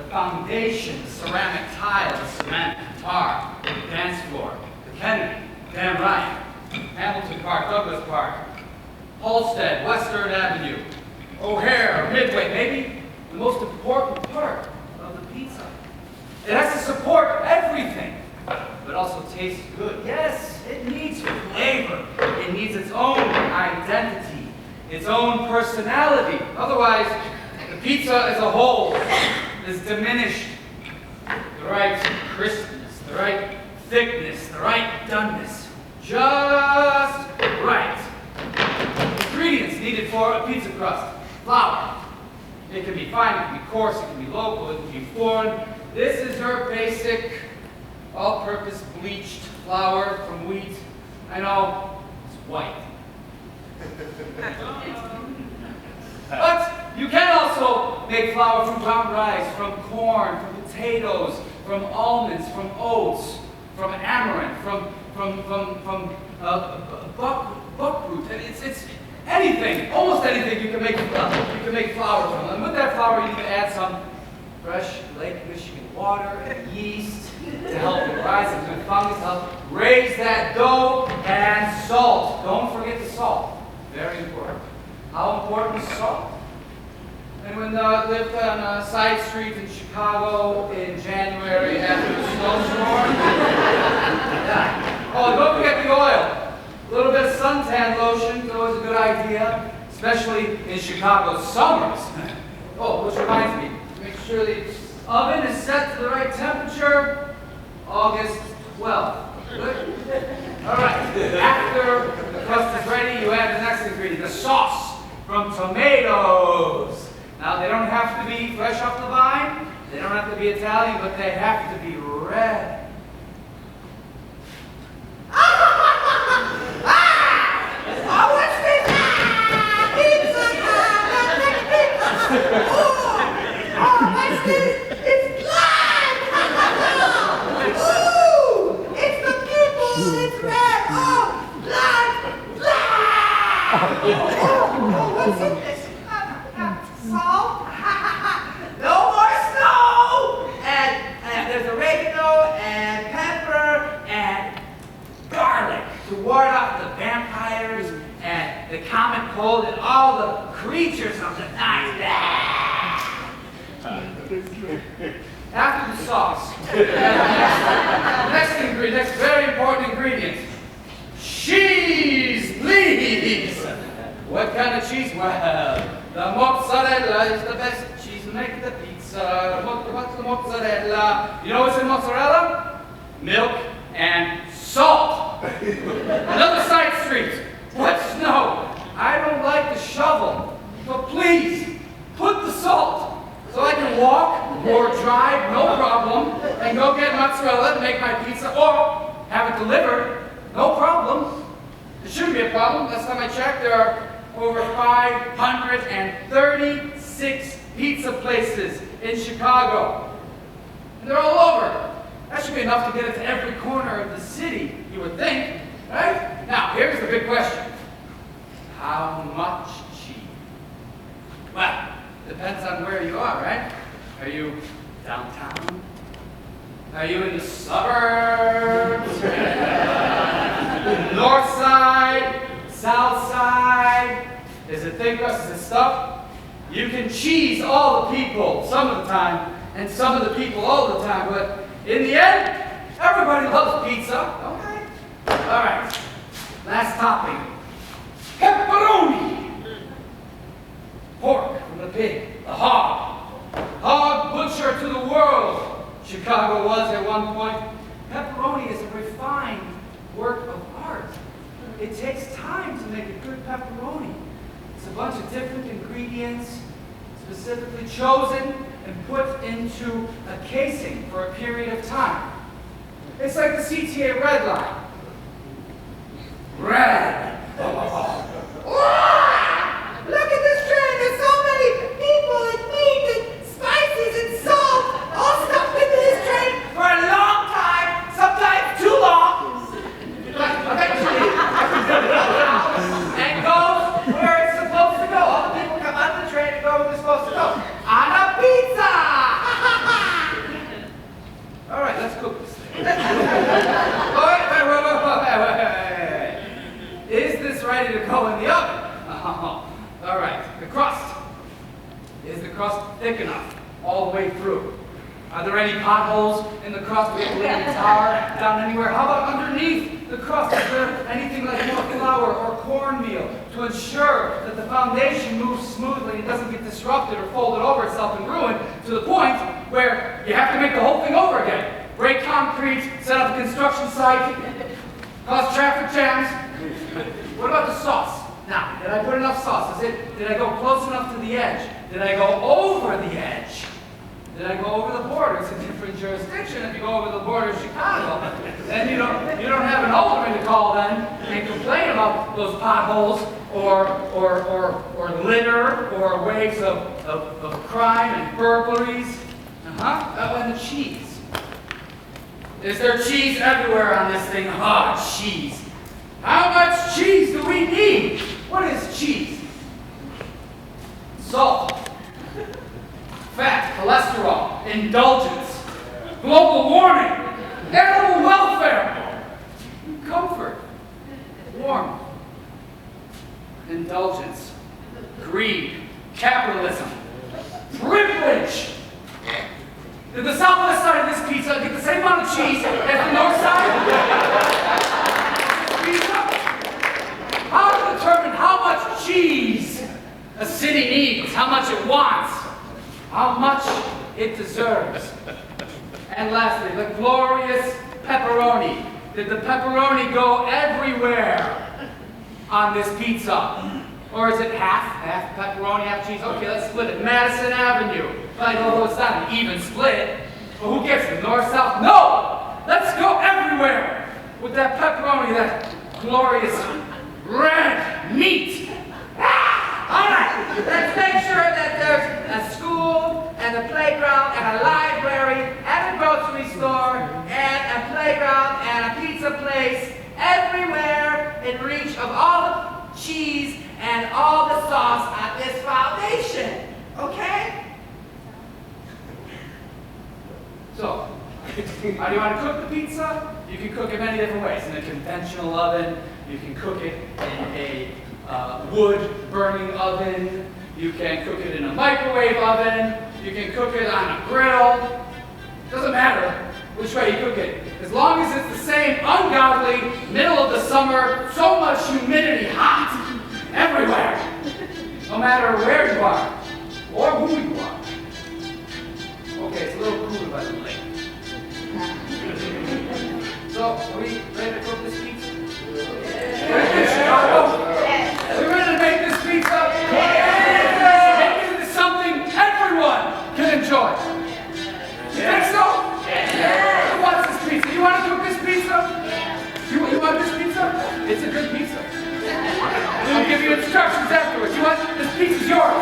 the foundation, the ceramic tile, the cement, tar, the dance floor, the Kennedy, Dan Ryan, Hamilton Park, Douglas Park, Halstead, Western Avenue, O'Hare, Midway, maybe the most important part of the pizza. It has to support everything, but also taste good. Yes, it needs flavor. It needs its own identity, its own personality. Otherwise, the pizza as a whole is diminished. The right crispness, the right thickness, the right doneness. Just right. Ingredients needed for a pizza crust. Flour. It can be fine, it can be coarse, it can be local, it can be foreign. This is your basic, all-purpose bleached flour from wheat. I know, it's white. But you can also make flour from ground rice, from corn, from potatoes, from almonds, from oats, from amaranth, from buckwheat. It's anything, almost anything you can make flour from. And with that flour, you can add some fresh Lake Michigan water and yeast to help it rise into good fungus, to help raise that dough, and salt. Don't forget the salt. Very important. How important is salt? Anyone lived on a side street in Chicago in January after the snowstorm? Yeah. Oh, don't forget the oil. A little bit of suntan lotion is always a good idea, especially in Chicago summers. Oh, which reminds me, make sure the oven is set to the right temperature, August 12th. Good? All right, after the crust is ready, you add the next ingredient, the sauce from tomatoes. Now, they don't have to be fresh off the vine, they don't have to be Italian, but they have to be red. Salt? No more snow! And there's oregano and pepper and garlic to ward off the vampires and the common cold and all the creatures of the night. After the sauce, next ingredient, next very important ingredient, cheese, please. What kind of cheese? Well, the mozzarella is the best cheese to make the pizza. What's the mozzarella? You know what's in mozzarella? Milk and salt. Another side street. What snow? I don't like the shovel, but please put the salt so I can walk or drive, no problem, and go get mozzarella to make my pizza or have it delivered, no problem. It shouldn't be a problem. Last time I checked, there are over 536 pizza places in Chicago. And they're all over. That should be enough to get it to every corner of the city, you would think, right? Now, here's the big question. How much cheese? Well, depends on where you are, right? Are you downtown? Are you in the suburbs? North side? South side? Is it thick crust? Is it stuffed? You can cheese all the people some of the time, and some of the people all the time, but in the end, everybody loves pizza. Okay? All right. Last topping. Pepperoni. Pork from the pig. The hog. Hog butcher to the world. Chicago was at one point. Pepperoni is a refined work of art. It takes time to make a good pepperoni. It's a bunch of different ingredients specifically chosen and put into a casing for a period of time. It's like the CTA red line. Red. Look at this train. There's so many people and meat and spices and salt all stuffed into this train for a long time, sometimes too long. And goes where it's supposed to go. All the people come on the train and go where they're supposed to go. On a pizza! Are there any potholes in the crust? We have to lay any tar down anywhere? How about underneath the crust? Is there anything like more flour or cornmeal to ensure that the foundation moves smoothly and doesn't get disrupted or folded over itself and ruined to the point where you have to make the whole thing over again? Break concrete, set up a construction site, cause traffic jams. What about the sauce? Now, did I put enough sauce? Did I go close enough to the edge? Did I go over the edge? Did I go over the border? It's a different jurisdiction. If you go over the border of Chicago, then you don't have an alderman to call then and complain about those potholes or litter or waves of crime and burglaries. Oh, and the cheese. Is there cheese everywhere on this thing? Oh, cheese. How much cheese do we need? What is cheese? Salt. Fat, cholesterol, indulgence, global warming, animal welfare, comfort, warmth, indulgence, greed, capitalism, privilege. Did the southwest side of this pizza get the same amount of cheese as the north side? Pizza? How to determine how much cheese a city needs, how much it wants, how much it deserves. And lastly, the glorious pepperoni. Did the pepperoni go everywhere on this pizza? Or is it half pepperoni, half cheese? Okay, let's split it. Madison Avenue. Like, although it's not an even split. But who gets it? North, south? No! Let's go everywhere with that pepperoni, that glorious red meat. All right, let's make sure that there's a school and a playground and a library and a grocery store and a playground and a pizza place everywhere in reach of all the cheese and all the sauce on this foundation, okay? So, how do you want to cook the pizza? You can cook it many different ways. In a conventional oven, you can cook it in a wood-burning oven. You can cook it in a microwave oven. You can cook it on a grill. Doesn't matter which way you cook it. As long as it's the same ungodly, middle of the summer, so much humidity, hot, everywhere. No matter where you are or who you are. Okay, it's a little cooler by the lake. So, are we ready to cook this pizza? Ready to Chicago? Are we ready to make this pizza? Make it into something everyone can enjoy. You think so? Who wants this pizza? You want to cook this pizza? You want this pizza? It's a good pizza. I'll give you instructions afterwards. You want this pizza's yours.